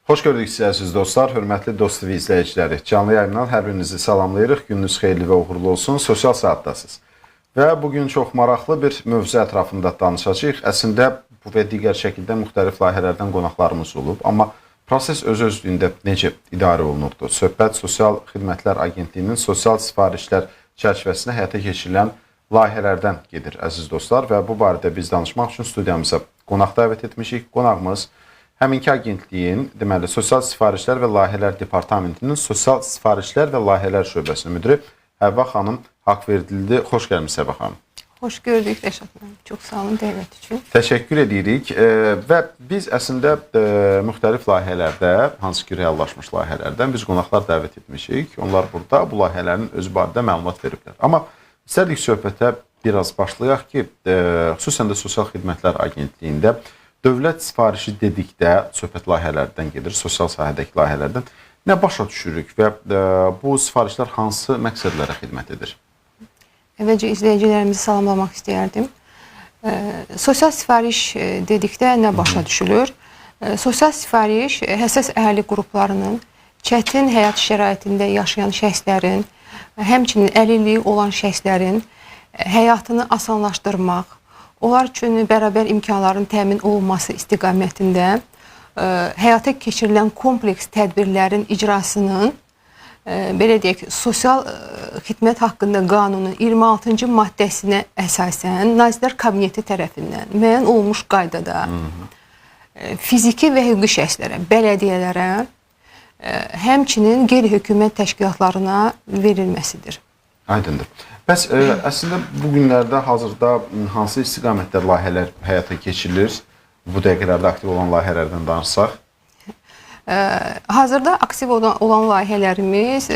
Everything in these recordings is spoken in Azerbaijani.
Xoş gördük sizi əziz dostlar, hörmətli dost TV izləyiciləri. Canlı yayımdan hər birinizi salamlayırıq. Gününüz xeyirli və uğurlu olsun. Sosial saatdasınız. Və bugün çox maraqlı bir mövzu ətrafında danışacağıq. Əslində bu və digər şəkildə müxtəlif layihələrdən qonaqlarımız olub. Amma proses öz-özlüyündə necə idarə olunurdu? Söhbət Sosial Xidmətlər Agentliyinin sosial sifarişlər çərçivəsində həyata keçirilən layihələrdən gedir əziz dostlar. Və bu barədə biz danışmaq üçün studiyamıza qonaq dəvət etmişik. Qonağımız həminki agentliyin, deməli, Sosial Sifarişlər və Layihələr Departamentinin Sosial Sifarişlər və Layihələr Şöbəsinin müdiri Həvva xanım Haqverdilidir. Xoş gəlmişsiniz Həvva xanım. Xoş gördük Rəşad müəllim. Çox sağ olun dəvət üçün. Təşəkkür edirik və biz əslində müxtəlif layihələrdə, hansı ki reallaşmış layihələrdən biz qonaqlar dəvət etmişik. Onlar burada bu layihələrin öz barədə məlumat veriblər. Amma istədik söhbətə biraz başlayaq ki, xüsusən də Sosial Xidmətlər Agentliyində dövlət sifarişi dedikdə söhbət layihələrdən gedir, sosial sahədəki layihələrdən. Nə başa düşürük və bu sifarişlər hansı məqsədlərə xidmət edir? Əvvəlcə izləyicilərimizi salamlamaq istəyərdim. Sosial sifariş dedikdə nə başa düşülür? Sosial sifariş həssas əhali qruplarının, çətin həyat şəraitində yaşayan şəxslərin, həmçinin əlilliyi olan şəxslərin həyatını asanlaşdırmaq, onlar üçün bərabər imkanların təmin olunması istiqamətində həyata keçirilən kompleks tədbirlərin icrasının, belə deyək, Sosial Xidmət haqqında qanunun 26-cı maddəsinə əsasən Nazirlər Kabineti tərəfindən müəyyən olunmuş qaydada fiziki və hüquqi şəxslərə, bələdiyyələrə, həmçinin qeyri-hökumət təşkilatlarına verilməsidir. Aydındır. Bəs əslində bu günlərdə hazırda hansı istiqamətdə layihələr həyata keçirilir? Bu dəqiqələrdə aktiv olan layihələrdən danışsaq? Hazırda aktiv olan layihələrimiz,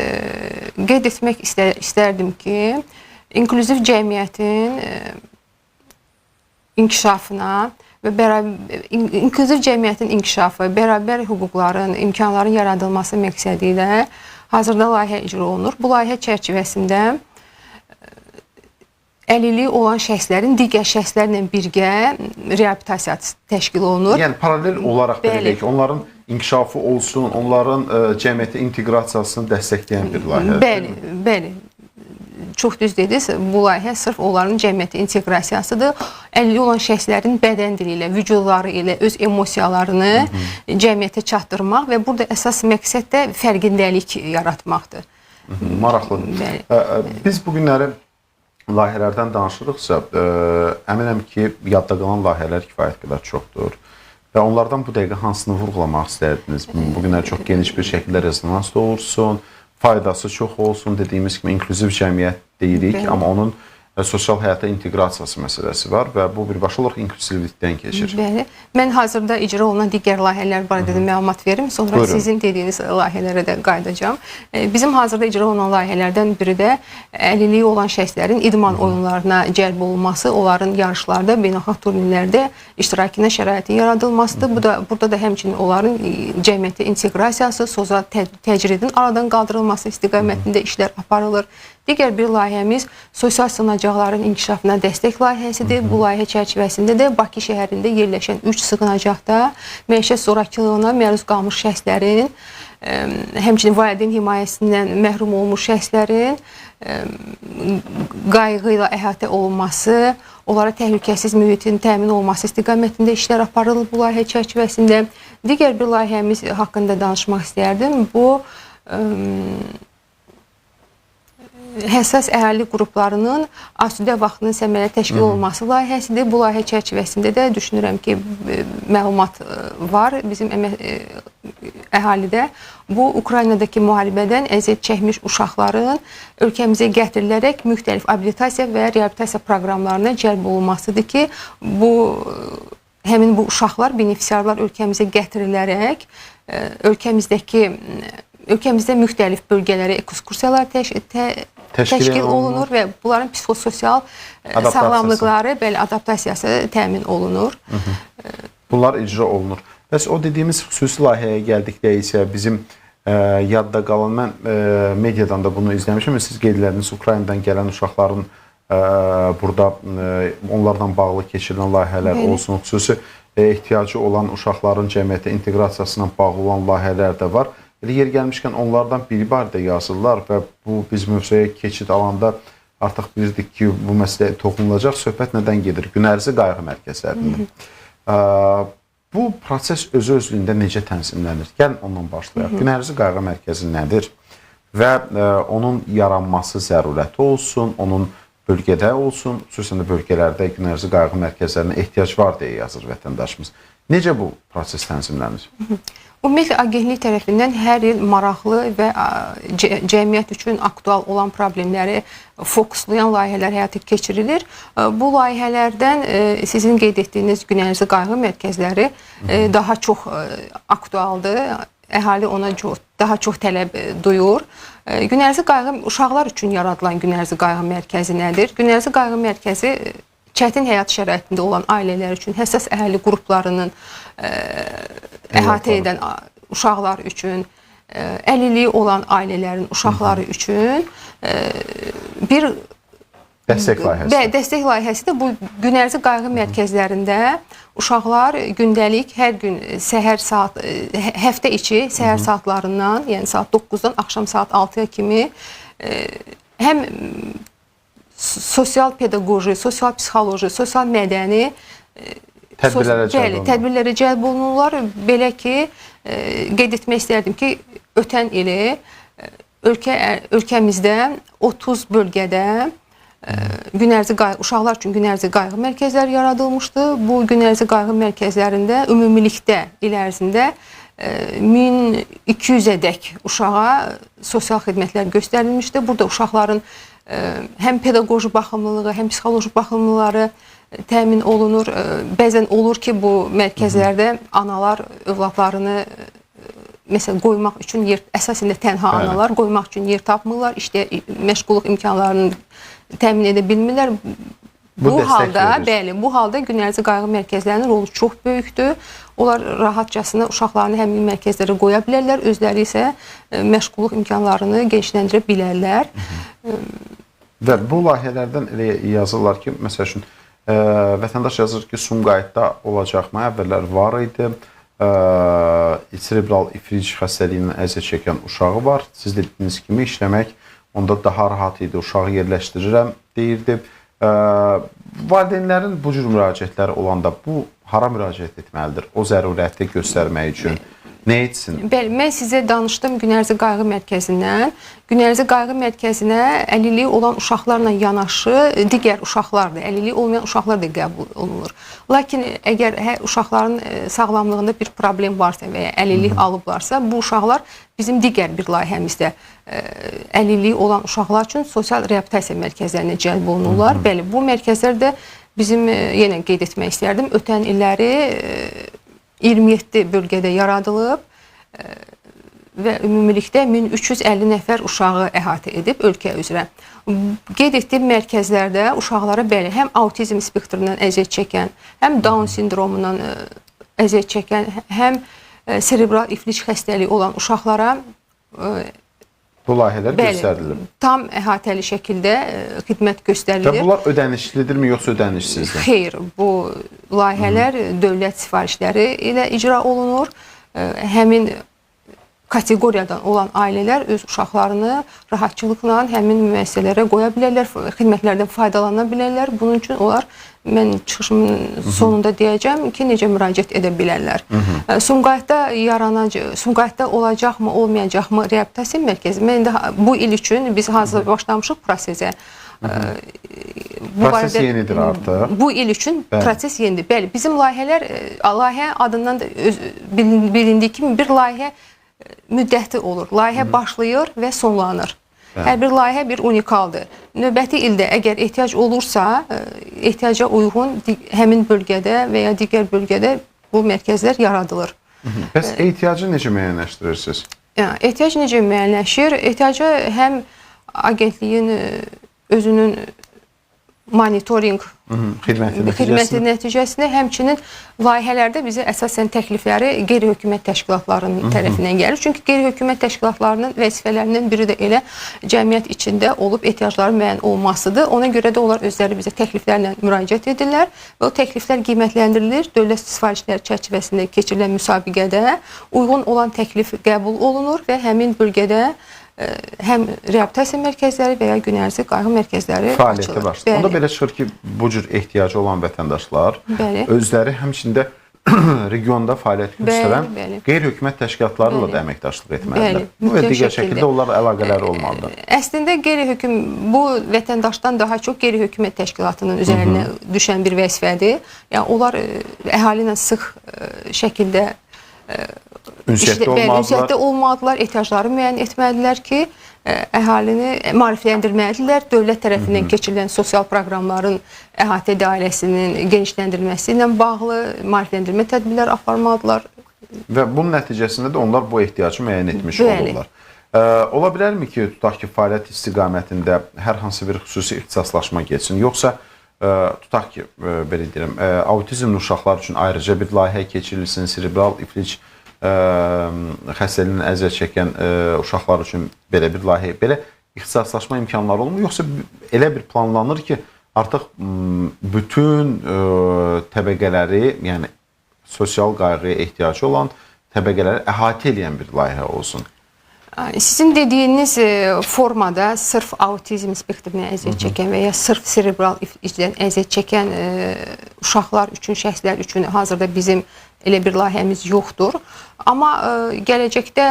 qeyd etmək istərdim ki, inklüziv cəmiyyətin inkişafına və inklüziv cəmiyyətin inkişafı, bərabər hüquqların, imkanların yaradılması məqsədi ilə hazırda layihə icra olunur. Bu layihə çərçivəsində əlilliyi olan şəxslərin digər şəxslərlə birgə reabilitasiyası təşkil olunur. Yəni, paralel olaraq belə deyək ki, onların inkişafı olsun, onların cəmiyyətə inteqrasiyasını dəstəkləyən bir layihədir. Bəli. Çox düz dediniz. Bu layihə sırf onların cəmiyyətə inteqrasiyasıdır. Əlilliyi olan şəxslərin bədən dili ilə, vücudları ilə öz emosiyalarını cəmiyyətə çatdırmaq və burada əsas məqsəd də fərqindəlik yaratmaqdır. Maraqlıdır. Biz bu günləri layihələrdən danışırıqsa, əminəm ki, yadda qalan layihələr kifayət qədər çoxdur. Və onlardan bu dəqiqə hansını vurğulamaq istərdiniz? Bu günlər çox geniş bir şəkildə rezonans doğursun, faydası çox olsun, dediyimiz kimi inklüziv cəmiyyət deyirik, amma onun sosial həyata inteqrasiyası məsələsi var və bu birbaşa olaraq inklüzivlikdən keçir. Bəli. Mən hazırda icra olunan digər layihələr barədə də məlumat verim. Sonra sizin dediyiniz layihələrə də qayıdacağım. Bizim hazırda icra olunan layihələrdən biri də əlilliyi olan şəxslərin idman oyunlarına cəlb olunması, onların yarışlarda, beynəlxalq turnirlərdə iştirakına şəraitin yaradılmasıdır. Burada da həmçinin onların cəmiyyətə inteqrasiyası, sosial təcridin aradan qaldırılması istiqamətində işlər aparılır. Digər bir layihəmiz sosial sığınacaqların inkişafına dəstək layihəsidir. Bu layihə çərçivəsində də Bakı şəhərində yerləşən 3 sığınacaqda məişət zorakılığına məruz qalmış şəxslərin, həmçinin valideyn himayəsindən məhrum olmuş şəxslərin qayğı ilə əhatə olunması, onlara təhlükəsiz mühitin təmin olunması istiqamətində işlər aparılır bu layihə çərçivəsində. Digər bir layihəmiz haqqında danışmaq istəyərdim. Bu həssas əhali qruplarının asudə vaxtının səmərəli təşkil olunması layihəsidir. Bu layihə çərçivəsində də düşünürəm ki, məlumat var bizim əhalidə. Bu, Ukraynadakı müharibədən əziyyət çəkmiş uşaqların ölkəmizə gətirilərək müxtəlif abilitasiya və reabilitasiya proqramlarına cəlb olunmasıdır ki, həmin bu uşaqlar, benefisiarlar ölkəmizə gətirilərək ölkəmizdə müxtəlif bölgələrə ekskursiyalar təşkil olunur və bunların psixososial sağlamlıqları, adaptasiyası təmin olunur. Bunlar icra olunur. Bəs o dediyimiz xüsusi layihəyə gəldikdə isə bizim yadda qalan, mən mediadan da bunu izləmişim və siz qeyd edədiniz, Ukraynadan gələn uşaqların burada onlarla bağlı keçirilən layihələr olsun, xüsusi ehtiyacı olan uşaqların cəmiyyətə inteqrasiyasına bağlı olan layihələr də var. Elə yer gəlmişkən onlardan biri barədə yazırlar və bu biz mövzuya keçid alanda artıq bilirdik ki, bu məsələyə toxunulacaq. Söhbət nədən gedir? Günərzi qayğı mərkəzlərində. Bu proses özü-özlüyündə necə tənzimlənir? Gəlin ondan başlayaq. Günərzi qayğı mərkəzi nədir? Və onun yaranması zərurəti olsun, onun bölgədə olsun, xüsusən də bölgələrdə günərzi qayğı mərkəzlərinə ehtiyac var deyə yazır vətəndaşımız. Necə bu proses tənzimlənir? Ümumiyyətlə, agentlik tərəfindən hər il maraqlı və cəmiyyət üçün aktual olan problemləri fokuslayan layihələr həyata keçirilir. Bu layihələrdən sizin qeyd etdiyiniz günərzi qayğı mərkəzləri daha çox aktualdır. Əhali ona daha çox tələb duyur. Günərzi qayğı, uşaqlar üçün yaradılan günərzi qayğı mərkəzi nədir? Günərzi qayğı mərkəzi çətin həyat şəraitində olan ailələr üçün, həssas əhali qruplarının əhatə edən uşaqlar üçün, əlilliyi olan ailələrin uşaqları üçün bir dəstək layihəsi. Dəstək layihəsi də bu günərzi qayğı mərkəzlərində uşaqlar gündəlik hər gün səhər saat, həftə içi səhər saatlarından, yəni saat 9-dan axşam saat 6-ya kimi həm sosial pedaqoji, sosial psixoloji, sosial mədəni tədbirlərə cəlb olunurlar. Belə ki, qeyd etmək istərdim ki, ötən ili ölkəmizdə 30 bölgədə uşaqlar üçün günərzi qayğı mərkəzləri yaradılmışdı. Bu günərzi qayğı mərkəzlərində ümumilikdə il ərzində 1200-ədək uşağa sosial xidmətlər göstərilmişdi. Burada uşaqların həm pedaqoji baxımlılığı, həm psixoloji baxımlıları təmin olunur. Bəzən olur ki, bu mərkəzlərdə analar övladlarını məsələn qoymaq üçün yer, əsasında tənha analar qoymaq üçün yer tapmırlar, işdə məşğulluq imkanlarını təmin edə bilmirlər. Bu halda günərzi qayğı mərkəzlərinin rolu çox böyükdür. Onlar rahatcasına uşaqlarını həmin mərkəzlərə qoya bilərlər, özləri isə məşğulluq imkanlarını genişləndirə bilərlər. Və bu layihələrdən elə yazırlar ki, məsəl üçün, vətəndaş yazır ki, Sumqayıtda olacaqmı? Əvvəllər var idi. Serebral iflic xəstəliyindən əziyyət çəkən uşağı var. Siz dediyiniz kimi işləmək onda daha rahat idi. Uşağı yerləşdirirəm deyirdi. Valideynlərin bu cür müraciətləri olanda bu hara müraciət etməlidir? O zərurəti göstərmək üçün nə etsin? Bəli, mən sizə danışdım günərzi qayğı mərkəzindən. Günərzi qayğı mərkəzinə əlilliyi olan uşaqlarla yanaşı digər uşaqlar da, əlilliyi olmayan uşaqlar da qəbul olunur. Lakin əgər uşaqların sağlamlığında bir problem varsa və ya əlillik alıblarsa, bu uşaqlar bizim digər bir layihəmizdə əlilliyi olan uşaqlar üçün sosial reabilitasiya mərkəzlərinə cəlb olunurlar. Bəli, bu mərkəzlər də bizim, yenə qeyd etmək istərdim, ötən illəri 27 bölgədə yaradılıb və ümumilikdə 1350 nəfər uşağı əhatə edib ölkə üzrə. Qeyd etdiyim mərkəzlərdə uşaqlara bəli, həm autizm spektrindən əziyyət çəkən, həm Down sindromundan əziyyət çəkən, həm serebral iflic xəstəliyi olan uşaqlara bu layihələr göstərilir. Tam əhatəli şəkildə xidmət göstərilir. Və bunlar ödənişlidirmi, yoxsa ödənişsizdir? Xeyr, bu layihələr dövlət sifarişləri ilə icra olunur. Həmin kateqoriyadan olan ailələr öz uşaqlarını rahatçılıqla həmin müəssisələrə qoya bilərlər, xidmətlərdən faydalana bilərlər. Bunun üçün onlar, mən çıxışımın sonunda deyəcəm ki, necə müraciət edə bilərlər. Sumqayıtda olacaqmı, olmayacaqmı reabilitasiya mərkəzi? Mən də bu il üçün biz hazır başlamışıq prosesə. Proses yenidir artıq. Bu il üçün proses yenidir. Bəli, bizim layihə adından da bilindiyi kimi bir layihə müddəti olur. Layihə başlayır və sonlanır. Hər bir layihə bir unikaldır. Növbəti ildə əgər ehtiyac olursa, ehtiyaca uyğun həmin bölgədə və ya digər bölgədə bu mərkəzlər yaradılır. Bəs ehtiyacı necə müəyyənləşdirirsiniz? Ehtiyac necə müəyyənləşir? Ehtiyacı həm agentliyin özünün monitoring xidməti nəticəsində, həmçinin layihələrdə bizə əsasən təklifləri qeyri-hökumət təşkilatlarının tərəfindən gəlir. Çünki qeyri-hökumət təşkilatlarının vəzifələrindən biri də elə cəmiyyət içində olub ehtiyacları müəyyən olmasıdır. Ona görə də onlar özləri bizə təkliflərlə müraciət edirlər və o təkliflər qiymətləndirilir. Dövlət sifarişləri çərçivəsində keçirilən müsabiqədə uyğun olan təklif qəbul olunur və həmin bölgədə həm reabilitasiya mərkəzləri və ya günərzi qayğı mərkəzləri fəaliyyətə başlayır. Onda belə çıxır ki, bu cür ehtiyacı olan vətəndaşlar özləri həmçində regionda fəaliyyət göstərən qeyri-hökumət təşkilatlarla da əməkdaşlıq etməlidirlər. Bu və digər şəkildə onlar əlaqələri olmalıdır. Əslində bu vətəndaşdan daha çox qeyri-hökumət təşkilatının üzərinə düşən bir vəzifədir. Yəni onlar əhali ilə sıx şəkildə ünsiyyətdə olmalıdırlar, ehtiyacları müəyyən etməlidirlər ki, əhalini maarifləndirməlidirlər. Dövlət tərəfindən keçirilən sosial proqramların əhatə dairəsinin genişləndirilməsi ilə bağlı maarifləndirmə tədbirlər aparmalıdırlar. Və bunun nəticəsində də onlar bu ehtiyacı müəyyən etmiş olurlar. Ola bilərmi ki, tutaq ki, fəaliyyət istiqamətində hər hansı bir xüsusi ixtisaslaşma geçsin, yoxsa tutaq ki, belə deyirəm, autizmli uşaqlar üçün ayrıca bir layihə keçirilsin, serebral iflic xəstəliyindən əziyyət çəkən uşaqlar üçün belə bir layihə, belə ixtisaslaşma imkanları olmur, yoxsa elə bir planlanır ki, artıq bütün təbəqələri, yəni sosial qayğıya ehtiyacı olan təbəqələri əhatə edən bir layihə olsun? Sizin dediyiniz formada sırf autizm spektrinə əziyyət çəkən və ya sırf serebral iflicdən əziyyət çəkən uşaqlar üçün, şəxslər üçün hazırda bizim elə bir layihəmiz yoxdur. Amma gələcəkdə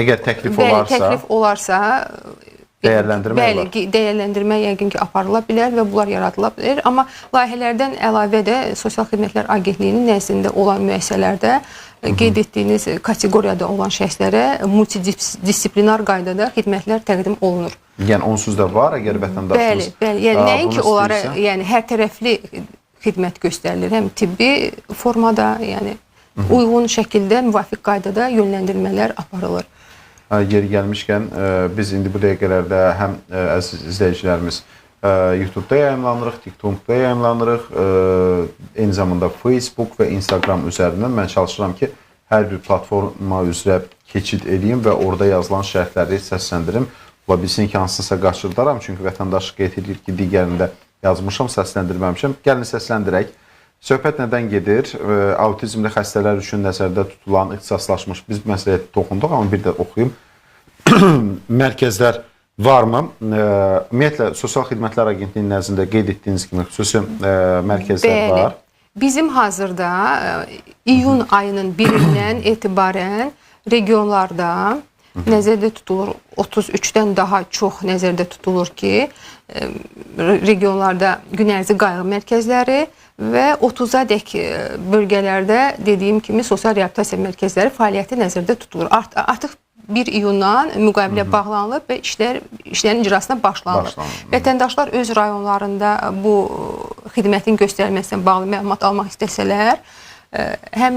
əgər təklif olarsa dəyərləndirmə yəqin ki aparıla bilər və bunlar yaradıla bilər. Amma layihələrdən əlavə də Sosial Xidmətlər Agentliyinin nəzdində olan müəssisələrdə qeyd etdiyiniz kateqoriyada olan şəxslərə multidisiplinar qaydada xidmətlər təqdim olunur. Yəni onsuz da var, əgər vətəndaşımız yəni nəinki onlara hər tərəfli xidmət göstərilir, həm tibbi formada, yəni uyğun şəkildə müvafiq qaydada yönləndirmələr aparılır. Yeri gəlmişkən, biz indi bu dəqiqələrdə həm əziz izləyicilərimiz YouTube-da yayımlanırıq, TikTok-da yayımlanırıq, eyni zamanda Facebook və Instagram üzərindən mən çalışıram ki, hər bir platforma üzrə keçid edeyim və orada yazılan şərhləri səsləndirim. Ola bilsin ki, hansınsa qaçırdaram, çünki vətəndaş qeyd edir ki, digərində yazmışam, səsləndirməmişəm. Gəlin səsləndirək. Söhbət nədən gedir? Autizmli xəstələr üçün nəzərdə tutulan, ixtisaslaşmış, biz məsələyə toxunduq, amma bir də oxuyum. Mərkəzlər varmı? Ümumiyyətlə, Sosial Xidmətlər Agentliyinin nəzdində qeyd etdiyiniz kimi xüsusi mərkəzlər var. Bizim hazırda iyun ayının 1-dən etibarən regionlarda nəzərdə tutulur, 33-dən daha çox nəzərdə tutulur ki, regionlarda günərzi qayğı mərkəzləri və 30-a dək bölgələrdə dediyim kimi sosial reabilitasiya mərkəzləri fəaliyyəti nəzərdə tutulur. Artıq 1 iyundan müqavilə bağlanılıb və işlərin icrasına başlanılır. Vətəndaşlar öz rayonlarında bu xidmətin göstərilməsinə bağlı məlumat almaq istəsələr, həm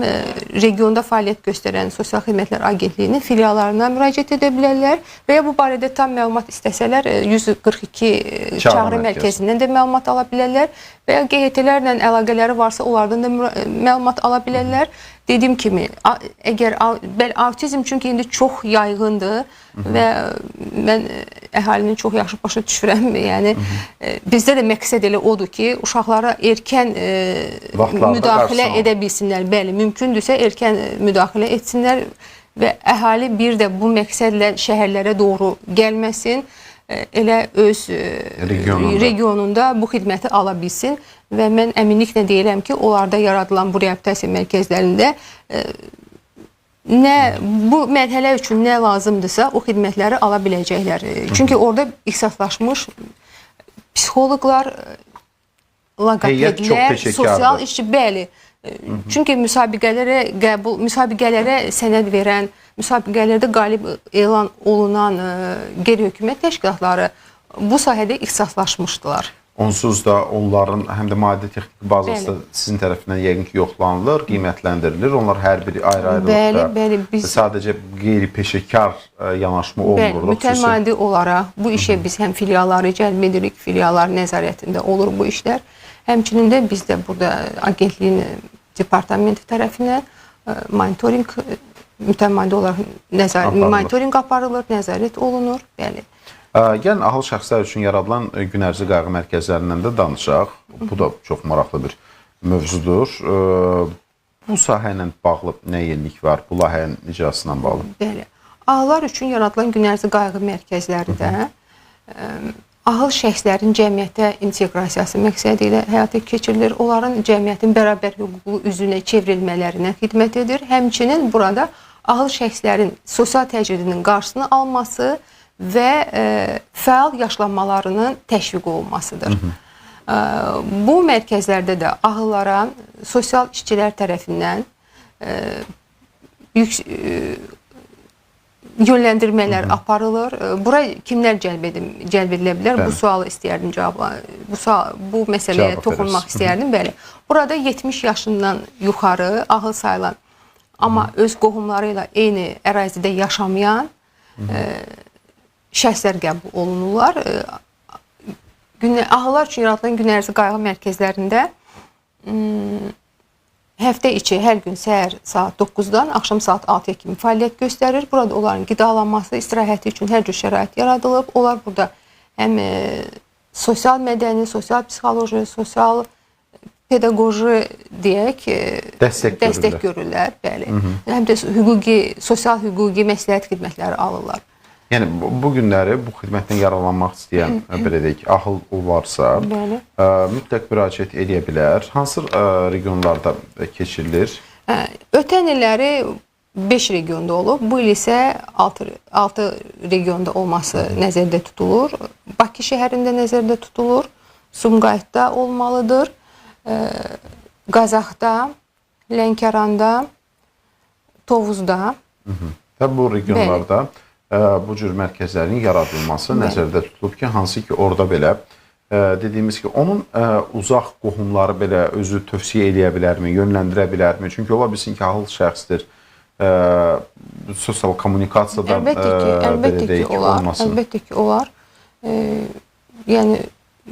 regionda fəaliyyət göstərən Sosial Xidmətlər Agentliyinin filiallarına müraciət edə bilərlər və ya bu barədə tam məlumat istəsələr 142 çağrı mərkəzindən də məlumat ala bilərlər və ya QHT-lərlə əlaqələri varsa onlardan da məlumat ala bilərlər. Dediyim kimi, əgər autizm çünki indi çox yayğındır və mən əhalinin çox yaxşı başa düşürəm. Yəni bizdə də məqsəd elə odur ki, uşaqlara erkən müdaxilə edə bilsinlər. Bəli, mümkündürsə erkən müdaxilə etsinlər və əhali bir də bu məqsədlə şəhərlərə doğru gəlməsin, elə öz regionunda bu xidməti ala bilsin və mən əminliklə deyirəm ki, onlarda yaradılan bu reabilitasiya mərkəzlərində bu mərhələ üçün nə lazımdırsa o xidmətləri ala biləcəklər. Çünki orada ixtisaslaşmış psixoloqlar, logopedlər, sosial işçi, bəli. Çünki müsabiqələrə sənəd verən, müsabiqələrdə qalib elan olunan qeyri-hökumət təşkilatları bu sahədə ixtisaslaşmışdılar. Onsuz da onların həm də maddi texniki bazası da sizin tərəfindən yəqin ki, yoxlanılır, qiymətləndirilir. Onlar hər biri ayrı-ayrılıqda. Bəli, biz sadəcə qeyri-peşəkar yanaşma olmur. Mütəmadi olaraq bu işə biz həm filialları cəlb edirik, filiallar nəzarətində olur bu işlər. Həmçinin də biz də burada agentliyin departamenti tərəfindən monitorinq mütəmadi olaraq monitorinq aparılır, nəzarət olunur. Bəli. Gəlin, ahıl şəxslər üçün yaradılan gün ərzı qayğı mərkəzlərindən də danışaq. Bu da çox maraqlı bir mövzudur. Bu sahə ilə bağlı nə yenilik var? Bu layihənin icrasına bağlı? Bəli. Ahıllar üçün yaradılan gün ərzı qayğı mərkəzləri də ahıl şəxslərin cəmiyyətə inteqrasiyası məqsədi ilə həyata keçirilir. Onların cəmiyyətin bərabər hüquqlu üzünə çevrilmələrinə xidmət edir. Həmçinin burada ahıl şəxslərin sosial təcridinin qarşısını alması və fəal yaşlanmalarının təşviq olunmasıdır. Bu mərkəzlərdə də ahıllara sosial işçilər tərəfindən yönləndirmələr aparılır. Bura kimlər cəlb edilə bilər? Bu sualı istəyərdim bu məsələyə toxunmaq istəyərdim. Bəli. Burada 70 yaşından yuxarı ahıl sayılan, amma öz qohumları ilə eyni ərazidə yaşamayan şəxslər qəbul olunurlar. Ahıllar üçün yaradılan gün ərzı qayğı mərkəzlərində həftə içi hər gün səhər saat 9-dan axşam saat 6-ya kimi fəaliyyət göstərir. Burada onların qidalanması, istirahəti üçün hər cür şərait yaradılıb. Onlar burada həm sosial mədəni, sosial psixoloji, sosial pedaqoji deyək, dəstək görürlər. Bəli. Həm də sosial hüquqi məsləhət xidmətləri alırlar. Yəni, bu günləri bu xidmətdən yararlanmaq istəyən, belə deyək, ahıl olarsa, mütləq müraciət edə bilər. Hansı regionlarda keçirilir? Ötən illəri 5 regionda olub, bu il isə 6 regionda olması nəzərdə tutulur. Bakı şəhərində nəzərdə tutulur, Sumqayıtda olmalıdır, Qazaxda, Lənkəranda, Tovuzda. Və bu regionlarda bu cür mərkəzlərin yaradılması nəzərdə tutulub ki, hansı ki, orada belə dediyimiz ki, onun uzaq qohumları belə özü tövsiyə eləyə bilərmi, yönləndirə bilərmi? Çünki ola bilsin ki, ahıl şəxsdir, sosial kommunikasiyadan belə deyək, olmasın. Əlbəttə ki, olar. Yəni,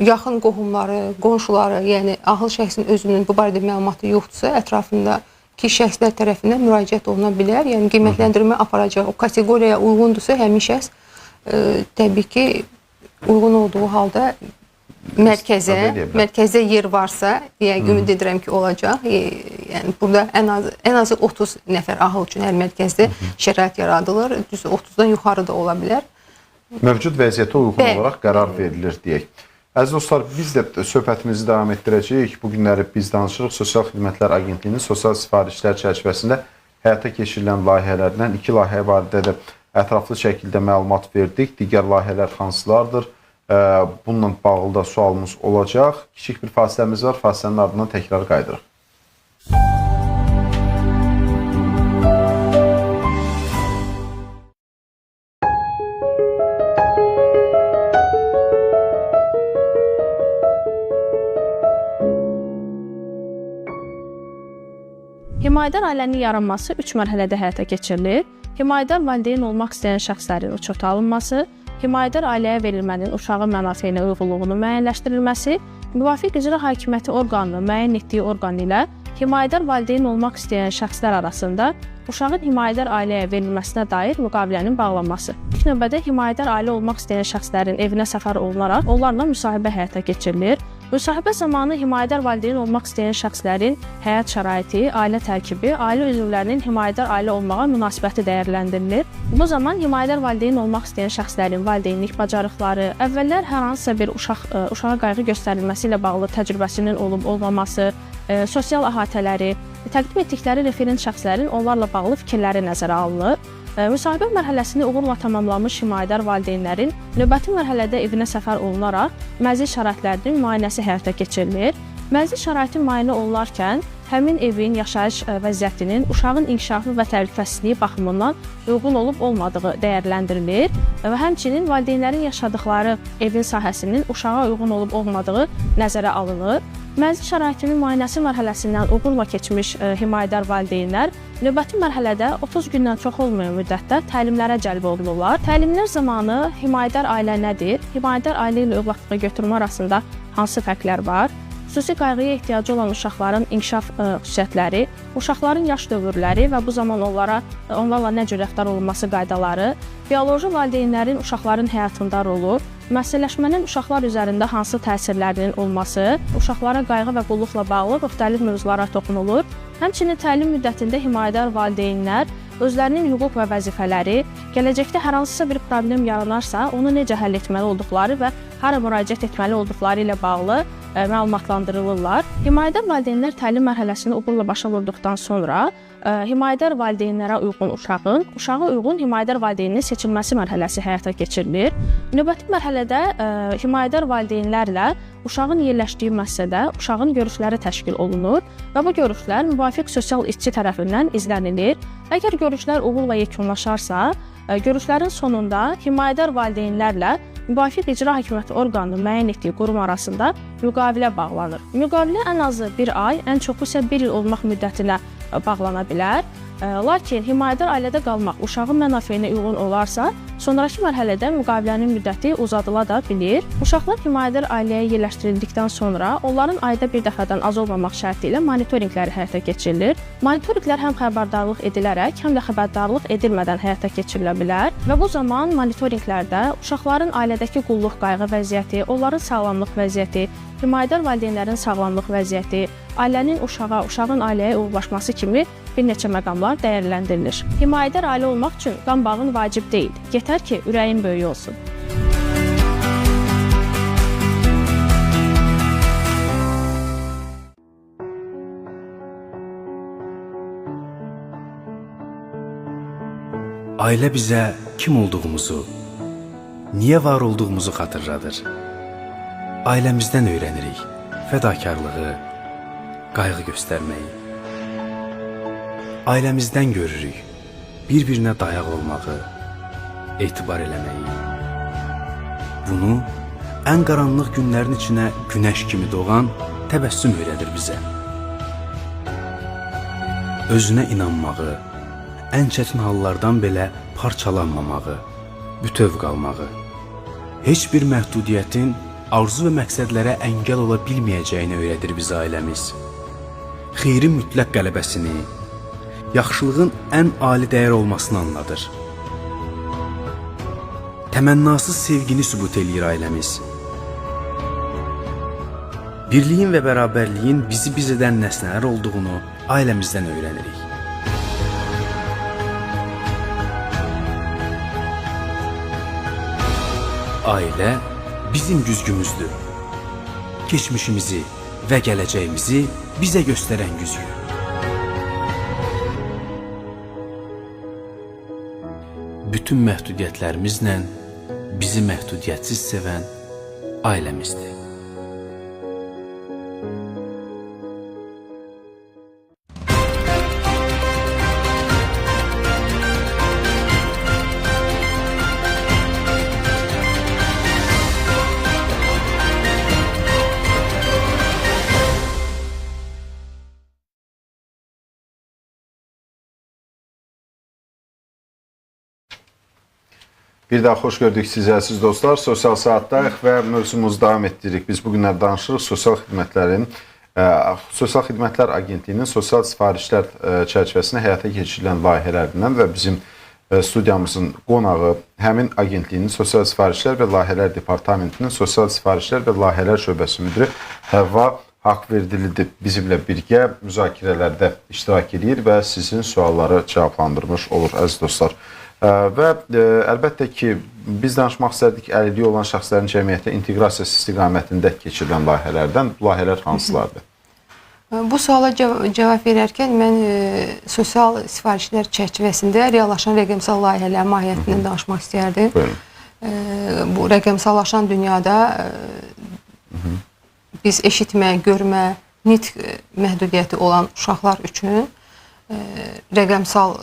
yaxın qohumları, qonşuları, yəni ahıl şəxsin özünün bu barədə məlumatı yoxdursa, ətrafında ki, şəxslər tərəfindən müraciət oluna bilər. Yəni, qiymətləndirmə aparacaq, o kateqoriyaya uyğundursa, həmin şəxs təbii ki, uyğun olduğu halda mərkəzdə yer varsa, ümid edirəm ki, olacaq. Yəni, burada ən azı 30 nəfər ahıl üçün hər mərkəzdə şərait yaradılır. Düzü 30-dan yuxarı da ola bilər. Mövcud vəziyyətə uyğun olaraq qərar verilir, deyək. Əziz dostlar, biz də söhbətimizi davam etdirəcəyik. Bu günləri biz danışırıq. Sosial Xidmətlər Agentliyinin sosial sifarişlər çərçivəsində həyata keçirilən layihələrdən 2 layihə barədə də ətraflı şəkildə məlumat verdik. Digər layihələr hansılardır? Bununla bağlı da sualımız olacaq. Kiçik bir fasiləmiz var. Fasilənin ardından təkrar qayıdırıq. Himayədar ailənin yaranması 3 mərhələdə həyata keçirilir. Himayədar valideyn olmaq istəyən şəxslərin uçota alınması, himayədar ailəyə verilmənin uşağın mənafeyinə uyğunluğunun müəyyənləşdirilməsi, müvafiq icra hakimiyyəti orqanının müəyyən etdiyi orqan ilə himayədar valideyn olmaq istəyən şəxslər arasında uşağın himayədar ailəyə verilməsinə dair müqavilənin bağlanması. İlk növbədə himayədar ailə olmaq istəyən şəxslərin evinə səfər olunaraq onlarla müsahibə həyata keçirilir. Müsahibə zamanı himayədar valideyn olmaq istəyən şəxslərin həyat şəraiti, ailə tərkibi, ailə üzvlərinin himayədar ailə olmağa münasibəti dəyərləndirilir. Bu zaman himayədar valideyn olmaq istəyən şəxslərin valideynlik bacarıqları, əvvəllər hər hansısa bir uşağa qayğı göstərilməsi ilə bağlı təcrübəsinin olub-olmaması, sosial əhatələri, təqdim etdikləri referent şəxslərin onlarla bağlı fikirləri nəzərə alınır. Müsahibə mərhələsini uğurla tamamlamış himayədar valideynlərin növbəti mərhələdə evinə səfər olunaraq məzun şəraitlərinin müayinəsi həyata keçirilir. Mənzil şəraiti müayinə olunarkən həmin evin yaşayış vəziyyətinin uşağın inkişafı və təhlükəsizliyi baxımından uyğun olub-olmadığı dəyərləndirilir və həmçinin valideynlərin yaşadıkları evin sahəsinin uşağa uyğun olub-olmadığı nəzərə alınır. Mənzil şəraitinin müayinəsi mərhələsindən uğurla keçmiş himayədar valideynlər növbəti mərhələdə 30 gündən çox olmayan müddətdə təlimlərə cəlb olunurlar. Təlimlər zamanı himayədar ailə nədir? Himayədar ailə ilə övladlığı götürmə arasında hansı fərqlər var? Xüsusi qayğıya ehtiyacı olan uşaqların inkişaf xüsusiyyətləri, uşaqların yaş dövrləri və bu zaman onlarla nə cür rəftar olunması qaydaları, bioloji valideynlərin uşaqların həyatında rolu, müəssisləşmənin uşaqlar üzərində hansı təsirlərinin olması, uşaqlara qayğı və qulluqla bağlı müxtəlif mövzulara toxunulur. Həmçinin təlim müddətində himayədar valideynlər özlərinin hüquq və vəzifələri, gələcəkdə hər hansısa bir problem yaranarsa, onu necə həll etməli olduqları və hara müraciət etməli olduqları ilə bağlı məlumatlandırılırlar. Himayədar valideynlər təlim mərhələsini uğurla başa vurduqdan sonra himayədar valideynlərə uyğun uşağa uyğun himayədar valideynin seçilməsi mərhələsi həyata keçirilir. Növbəti mərhələdə himayədar valideynlərlə uşağın yerləşdiyi müəssisədə uşağın görüşləri təşkil olunur və bu görüşlər müvafiq sosial işçi tərəfindən izlənilir. Əgər görüşlər uğurla yekunlaşarsa, görüşlərin sonunda himayədar valideynlərlə müvafiq icra hakimiyyəti orqanının müəyyən etdiyi qurum arasında müqavilə bağlanır. Müqavilə ən azı 1 ay, ən çoxu isə 1 il olmaq müddətinə bağlana bilər. Lakin himayədar ailədə qalmaq uşağın mənafeyinə uyğun olarsa, sonrakı mərhələdə müqavilənin müddəti uzadıla da bilir. Uşaqlar himayədar ailəyə yerləşdirildikdən sonra onların ayda bir dəfədən az olmamaq şərti ilə monitorinqləri həyata keçirilir. Monitorinqlər həm xəbərdarlıq edilərək, həm də xəbərdarlıq edilmədən həyata keçirilə bilər və bu zaman monitorinqlərdə uşaqların ailədəki qulluq qayğı vəziyyəti, onların sağlamlıq vəziyyəti, himayədar valideynlərin sağlamlıq vəziyyəti, ailənin uşağa, uşağın ailəyə uğurlaşması kimi bir neçə məqamlar dəyərləndirilir. Himayədar ailə olmaq üçün qan bağın vacib deyil. Yetər ki, ürəyin böyük olsun. Ailə bizə kim olduğumuzu, niyə var olduğumuzu xatırladır. Ailəmizdən öyrənirik fədakarlığı, qayğı göstərməyi. Ailəmizdən görürük bir-birinə dayaq olmağı, etibar eləməyi. Bunu ən qaranlıq günlərin içinə günəş kimi doğan təbəssüm öyrədir bizə. Özünə inanmağı, ən çətin hallardan belə parçalanmamağı, bütöv qalmağı, heç bir məhdudiyyətin arzu və məqsədlərə əngəl ola bilməyəcəyini öyrədir bizə ailəmiz. Xeyrin mütləq qələbəsini, yaxşılığın ən ali dəyər olmasını anladır. Təmənnasız sevgini sübut eləyir ailəmiz. Birliyin və bərabərliyin bizi biz edən nəsnələr olduğunu ailəmizdən öyrənirik. Ailə bizim güzgümüzdür. Keçmişimizi və gələcəyimizi bizə göstərən güzgü. Bütün məhdudiyyətlərimizlə bizi məhdudiyyətsiz sevən ailəmizdir. Bir daha xoş gördük sizi əziz dostlar. Sosial saatdayıq və mövzumuzu davam etdiririk. Biz bugünlər danışırıq Sosial Xidmətlər Agentliyinin sosial sifarişlər çərçivəsində həyata keçirilən layihələrindən və bizim studiyamızın qonağı həmin agentliyinin sosial sifarişlər və layihələr departamentinin sosial sifarişlər və layihələr şöbəsi müdiri Həvva Haqverdilidir. Bizimlə birgə müzakirələrdə iştirak edir və sizin sualları cavablandırmış olur əziz dostlar. Və əlbəttə ki, biz danışmaq istərdik əlilliyi olan şəxslərin cəmiyyətə inteqrasiyası istiqamətində keçirilən layihələrdən. Bu layihələr hansılardır? Bu suala cavab verərkən mən sosial sifarişlər çərçivəsində reallaşan rəqəmsal layihələrin mahiyyətindən danışmaq istəyərdim. Bu rəqəmsallaşan dünyada biz eşitmə, görmə, nitq məhdudiyyəti olan uşaqlar üçün rəqəmsal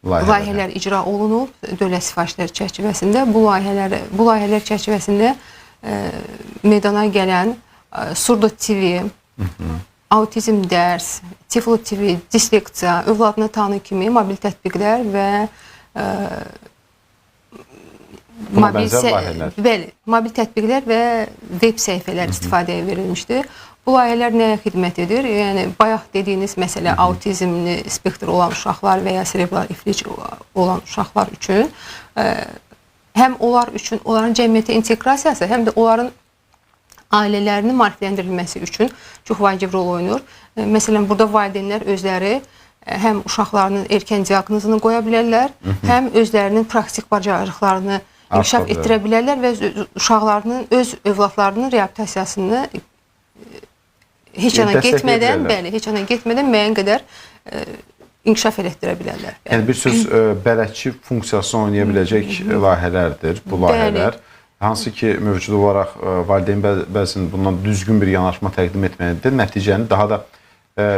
layihələr icra olunub dövlət sifarişləri çərçivəsində. Bu layihələr çərçivəsində meydana gələn Surdo TV, Autizm dərs, Tiflo TV, disleksiya, övladını tanı kimi mobil tətbiqlər və mobil tətbiqlər və web səhifələr istifadəyə verilmişdir. Bu layihələr nəyə xidmət edir? Yəni, bayaq dediyiniz məsələ autizmli spektr olan uşaqlar və ya serebral iflic olan uşaqlar üçün həm onlar üçün, onların cəmiyyətə inteqrasiyası, həm də onların ailələrinin maarifləndirilməsi üçün çox vacib rol oynayır. Məsələn, burada valideynlər özləri həm uşaqlarının erkən diaqnozunu qoya bilərlər, həm özlərinin praktik bacarıqlarını inkişaf etdirə bilərlər və uşaqlarının, öz övladlarının reabilitasiyasını heç yana getmədən müəyyən qədər inkişaf elətdirə bilərlər. Yəni, bir söz bələdçi funksiyasını oynaya biləcək layihələrdir bu layihələr. Hansı ki, mövcud olaraq valideyn bəzən bundan düzgün bir yanaşma təqdim etməlidir. Nəticəni daha da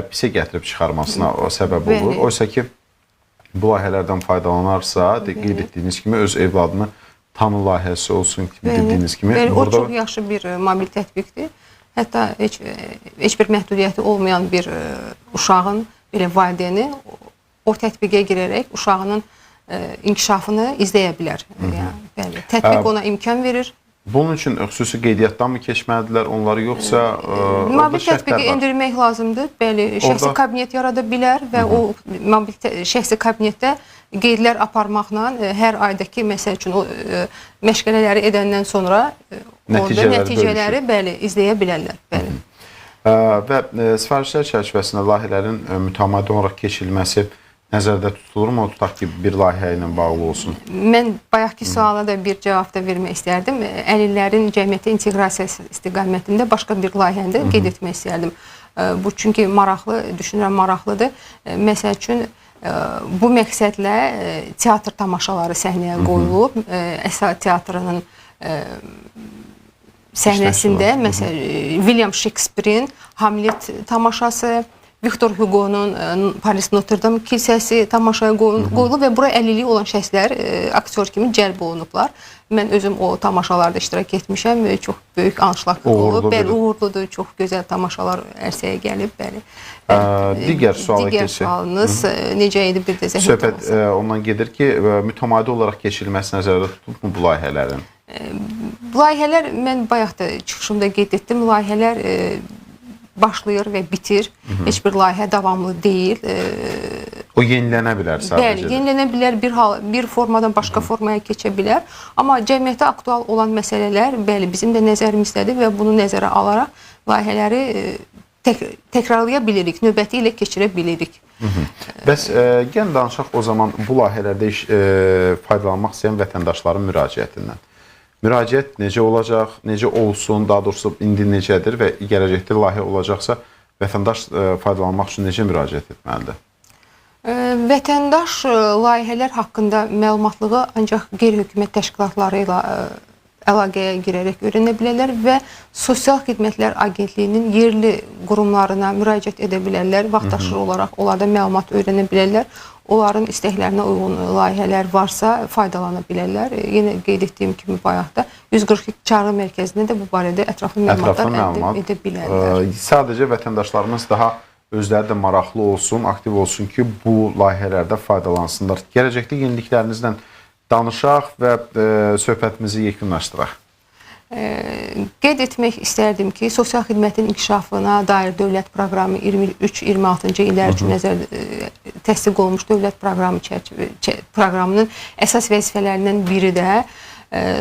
pisə gətirib çıxarmasına səbəb olur. Oysa ki, bu layihələrdən faydalanarsa, qeyd etdiyiniz kimi, öz evladını tanı layihəsi olsun dediyiniz kimi. O çox yaxşı bir mobil tətbiqdir. Hətta heç bir məhdudiyyəti olmayan bir uşağın, belə valideyni o tətbiqə girərək uşağının inkişafını izləyə bilər. Tətbiq ona imkan verir. Bunun üçün xüsusi qeydiyyatdan mı keçməlidirlər onları, yoxsa mobil tətbiqi endirmək lazımdır. Bəli, şəxsi kabinet yarada bilər və o mobil şəxsi kabinetdə qeydlər aparmaqla hər aydakı, məsəl üçün, məşğələləri edəndən sonra nəticələri izləyə bilərlər. Və sifarişlər çərçivəsində layihələrin mütəmadi olaraq keçirilməsi nəzərdə tutulurmu? Tutaq ki, bir layihə ilə bağlı olsun. Mən bayaqki suala da bir cavab da vermək istərdim. Əlillərin cəmiyyətə inteqrasiyası istiqamətində başqa bir layihəni də qeyd etmək istərdim. Bu çünki maraqlı, düşünürəm maraqlıdır. Məsəl üçün, bu məqsədlə teatr tamaşaları səhnəyə qoyulub. Əsa teatrının səhnəsində, məsələn, William Shakespeare'in Hamlet tamaşası, Victor Hugo'nun Paris Notre-Dame kilsəsi tamaşaya qoyulub və bura əlilliyi olan şəxslər aktyor kimi cəlb olunublar. Mən özüm o tamaşalarda iştirak etmişəm. Çox böyük anşlaq olub. Uğurludur, çox gözəl tamaşalar ərsəyə gəlib. Digər suala keçək. Digər sualınız necə idi, bir də zəhmət olmasa. Söhbət ondan gedir ki, mütəmadi olaraq keçirilməsi nəzərdə tutulub mu bu layihələrin? Layihələr, mən bayaq da çıxışımda qeyd etdim, layihələr başlayır və bitir. Heç bir layihə davamlı deyil. O yenilənə bilər sadəcə. Bəli, yenilənə bilər, bir formadan başqa formaya keçə bilər. Amma cəmiyyətə aktual olan məsələlər, bəli, bizim də nəzərimizdədir və bunu nəzərə alaraq layihələri təkrarlaya bilirik, növbəti ilə keçirə bilirik. Bəs gəlin danışaq o zaman bu layihələrdə faydalanmaq istəyən vətəndaşların müraciətindən. Müraciət necə olacaq, necə olsun, daha doğrusu indi necədir və gələcəkdə layihə olacaqsa vətəndaş faydalanmaq üçün necə müraciət etməlidir? Vətəndaş layihələr haqqında məlumatlığı ancaq qeyri-hökumət təşkilatları ilə əlaqəyə girərək öyrənə bilərlər və Sosial Xidmətlər Agentliyinin yerli qurumlarına müraciət edə bilərlər. Vaxtaşırı olaraq onlardan məlumat öyrənə bilərlər. Onların istəklərinə uyğun layihələr varsa faydalana bilərlər. Yenə qeyd etdiyim kimi bayaqda 142 çağrı mərkəzində də bu barədə ətraflı məlumatlar əldə edə bilərlər. Sadəcə vətəndaşlarımız daha özləri də maraqlı olsun, aktiv olsun ki, bu layihələrdə faydalansınlar. Gələcəkdə yeniliklərinizlə danışaq və söhbətimizi yekunlaşdıraq. Qeyd etmək istərdim ki, sosial xidmətin inkişafına dair dövlət proqramı 23-26-cı illər üçün təsdiq olunmuş dövlət proqramının əsas vəzifələrindən biri də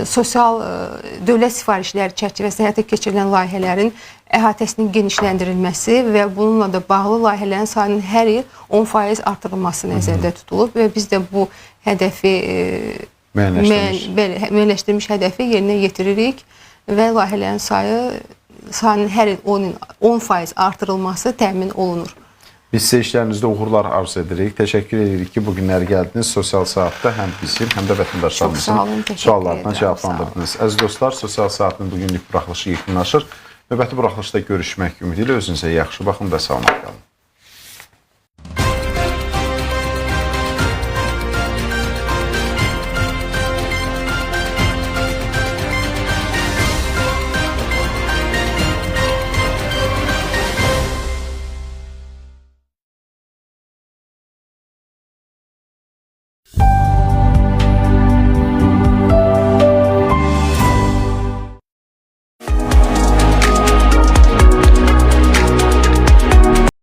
sosial dövlət sifarişləri çərçivəsində həyata keçirilən layihələrin əhatəsinin genişləndirilməsi və bununla da bağlı layihələrin sayının hər il 10% artırılması nəzərdə tutulub və biz də bu hədəfi müəyyənləşdirilmiş hədəfi yerinə yetiririk və layihələrin sayının hər il 10% artırılması təmin olunur. Biz sizə işlərinizdə uğurlar arzu edirik. Təşəkkür edirik ki, bugünlər gəldiniz. Sosial Saatda həm bizim, həm də vətəndaşlarımızın suallarına cavablandırdınız. Əziz dostlar, Sosial Saatın bugünlük buraxılışı yekunlaşır. Növbəti buraxılışda görüşmək ümidi ilə özünüzə yaxşı baxın və salamat qalın.